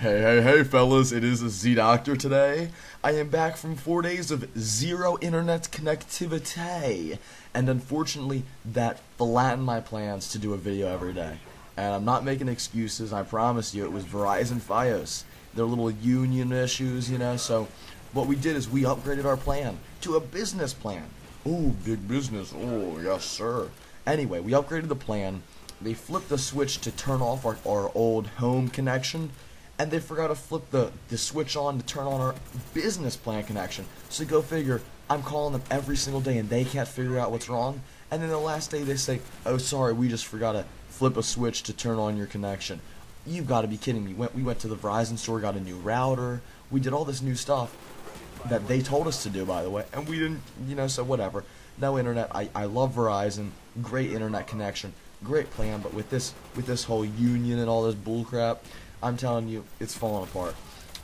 Hey, fellas, it is Z Doctor today. I am back from 4 days of zero internet connectivity, and unfortunately, that flattened my plans to do a video every day. And I'm not making excuses, I promise you, it was Verizon Fios. Their little union issues, so what we did is we upgraded our plan to a business plan. Ooh, big business, oh, yes, sir. Anyway, we upgraded the plan. They flipped the switch to turn off our old home connection, and they forgot to flip the switch on to turn on our business plan connection. So go figure, I'm calling them every single day and they can't figure out what's wrong. And then the last day they say, oh sorry, we just forgot to flip a switch to turn on your connection. You've got to be kidding me. We went to the Verizon store, got a new router. We did all this new stuff that they told us to do, by the way. And we didn't, so whatever. No internet. I love Verizon. Great internet connection. Great plan. But with this whole union and all this bullcrap, I'm telling you, it's falling apart.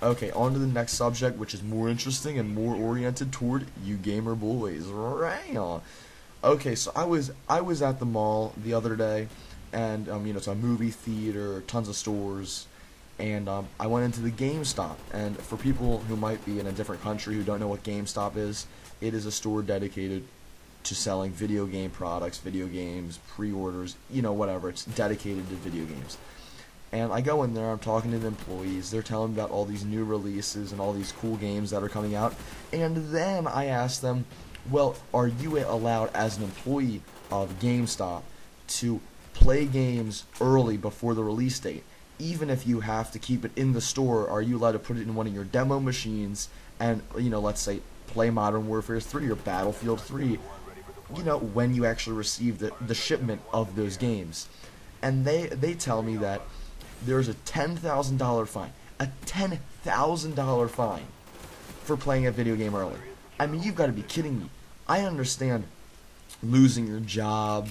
Okay, on to the next subject, which is more interesting and more oriented toward you gamer boys. Right. Okay, so I was at the mall the other day, and it's a movie theater, tons of stores, and I went into the GameStop. And for people who might be in a different country who don't know what GameStop is, it is a store dedicated to selling video game products, video games, pre-orders, whatever. It's dedicated to video games. And I go in there, I'm talking to the employees, they're telling me about all these new releases and all these cool games that are coming out, and then I ask them, well, are you allowed as an employee of GameStop to play games early before the release date? Even if you have to keep it in the store, are you allowed to put it in one of your demo machines and, let's say, play Modern Warfare 3 or Battlefield 3, when you actually receive the shipment of those games? And they tell me that there's a $10,000 fine. A $10,000 fine for playing a video game early. I mean, you've got to be kidding me. I understand losing your job,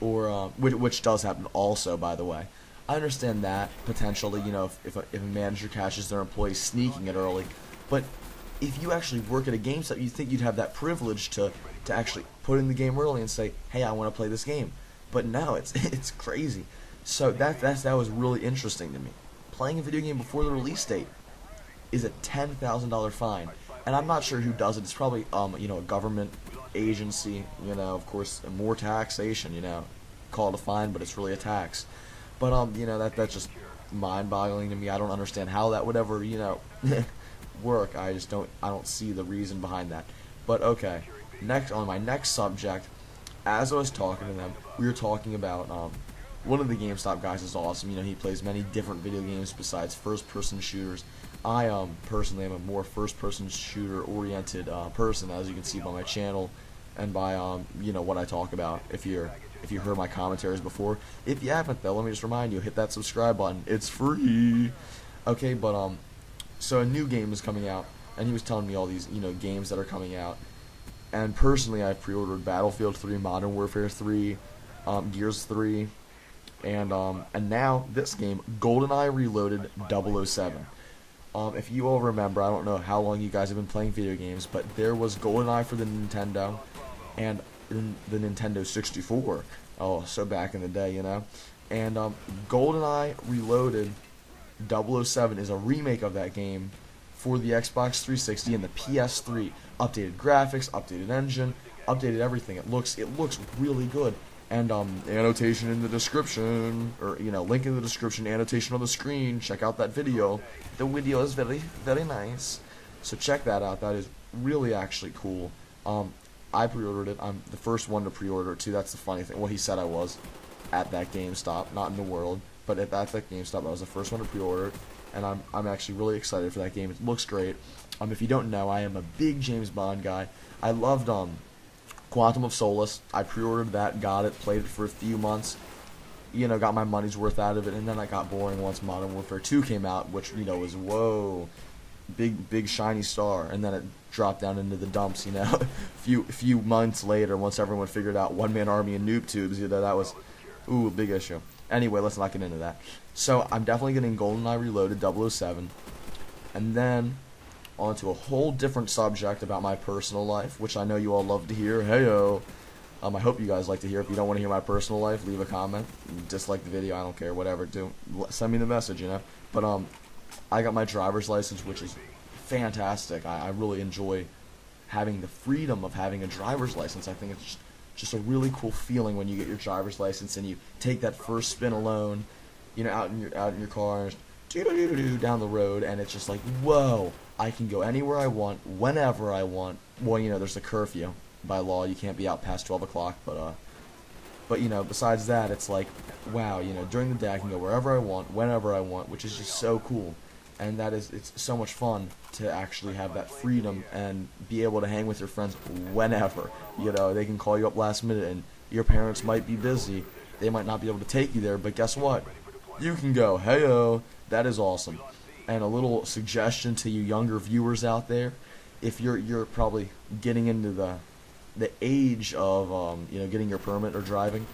or which does happen also, by the way. I understand that potentially, if a manager catches their employee sneaking it early. But if you actually work at a GameStop, you'd think you'd have that privilege to actually put in the game early and say, hey, I want to play this game. But no, it's crazy. So that was really interesting to me. Playing a video game before the release date is a $10,000 fine, and I'm not sure who does it. It's probably a government agency. Of course, more taxation. Call it a fine, but it's really a tax. But that's just mind-boggling to me. I don't understand how that would ever work. I don't see the reason behind that. But okay, next on my next subject, as I was talking to them, we were talking about one of the GameStop guys is awesome. He plays many different video games besides first-person shooters. I personally am a more first-person shooter-oriented person, as you can see by my channel and by what I talk about. If you heard my commentaries before, if you haven't though, let me just remind you, hit that subscribe button. It's free. Okay, but so a new game is coming out, and he was telling me all these games that are coming out. And personally, I pre-ordered Battlefield 3, Modern Warfare 3, Gears 3. And now this game, GoldenEye Reloaded 007. If you all remember, I don't know how long you guys have been playing video games, but there was GoldenEye for the Nintendo and the Nintendo 64. Oh, so back in the day, And GoldenEye Reloaded 007 is a remake of that game for the Xbox 360 and the PS3. Updated graphics, updated engine, updated everything. It looks really good. And annotation in the description, or link in the description, annotation on the screen. Check out that video. The video is very, very nice. So check that out. That is really actually cool. I pre-ordered it. I'm the first one to pre-order it too. That's the funny thing. Well, he said I was at that GameStop, not in the world, but at that GameStop, I was the first one to pre-order it, and I'm actually really excited for that game. It looks great. If you don't know, I am a big James Bond guy. I loved Quantum of Solace. I pre-ordered that, got it, played it for a few months, got my money's worth out of it, and then I got boring once Modern Warfare 2 came out, which, was, whoa, big shiny star, and then it dropped down into the dumps, a few months later, once everyone figured out one-man army and noob tubes, that was, ooh, a big issue. Anyway, let's not get into that. So, I'm definitely getting GoldenEye Reloaded 007, and then onto a whole different subject about my personal life, which I know you all love to hear. Heyo. I hope you guys like to hear. If you don't want to hear my personal life, leave a comment. Dislike the video, I don't care, whatever. Send me the message, But I got my driver's license, which is fantastic. I really enjoy having the freedom of having a driver's license. I think it's just a really cool feeling when you get your driver's license and you take that first spin alone, out in your car, and doo-doo-doo-doo down the road, and it's just like, whoa, I can go anywhere I want, whenever I want. Well, there's a curfew by law. You can't be out past 12 o'clock, but besides that, it's like, wow, during the day I can go wherever I want, whenever I want, which is just so cool. And it's so much fun to actually have that freedom and be able to hang with your friends whenever. They can call you up last minute, and your parents might be busy. They might not be able to take you there, but guess what? You can go. Hey-o. That is awesome. And a little suggestion to you younger viewers out there, if you're probably getting into the age of getting your permit or driving,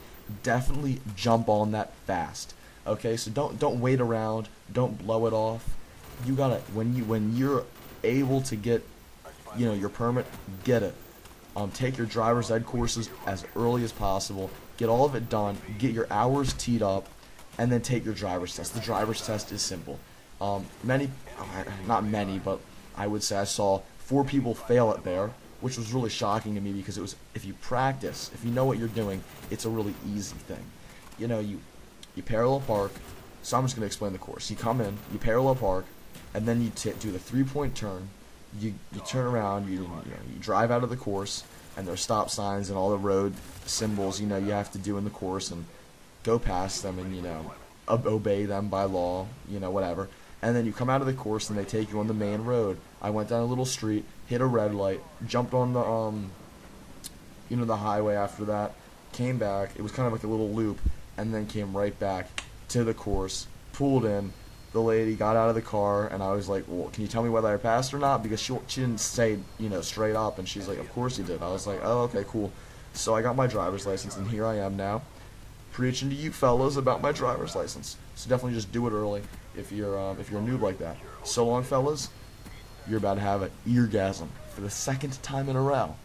definitely jump on that fast. Okay, so don't wait around, don't blow it off. You gotta, when you're able to get your permit, get it. Take your driver's ed courses as early as possible, get all of it done, get your hours teed up, and then take your driver's test. The driver's test is simple. Not many, but I would say I saw 4 people fail it there, which was really shocking to me, because it was, if you practice, if you know what you're doing, it's a really easy thing. You parallel park. So I'm just going to explain the course. You come in, you parallel park, and then you do the 3-point turn. You turn around, you drive out of the course, and there are stop signs and all the road symbols you have to do in the course, and go past them and obey them by law, whatever. And then you come out of the course and they take you on the main road. I went down a little street, hit a red light, jumped on the the highway after that, came back. It was kind of like a little loop, and then came right back to the course, pulled in. The lady got out of the car, and I was like, well, can you tell me whether I passed or not? Because she didn't say, straight up, and she's like, of course you did. I was like, oh, okay, cool. So I got my driver's license, and here I am now, preaching to you fellas about my driver's license. So definitely just do it early if you're a noob like that. So long, fellas. You're about to have an eargasm for the 2nd time in a row.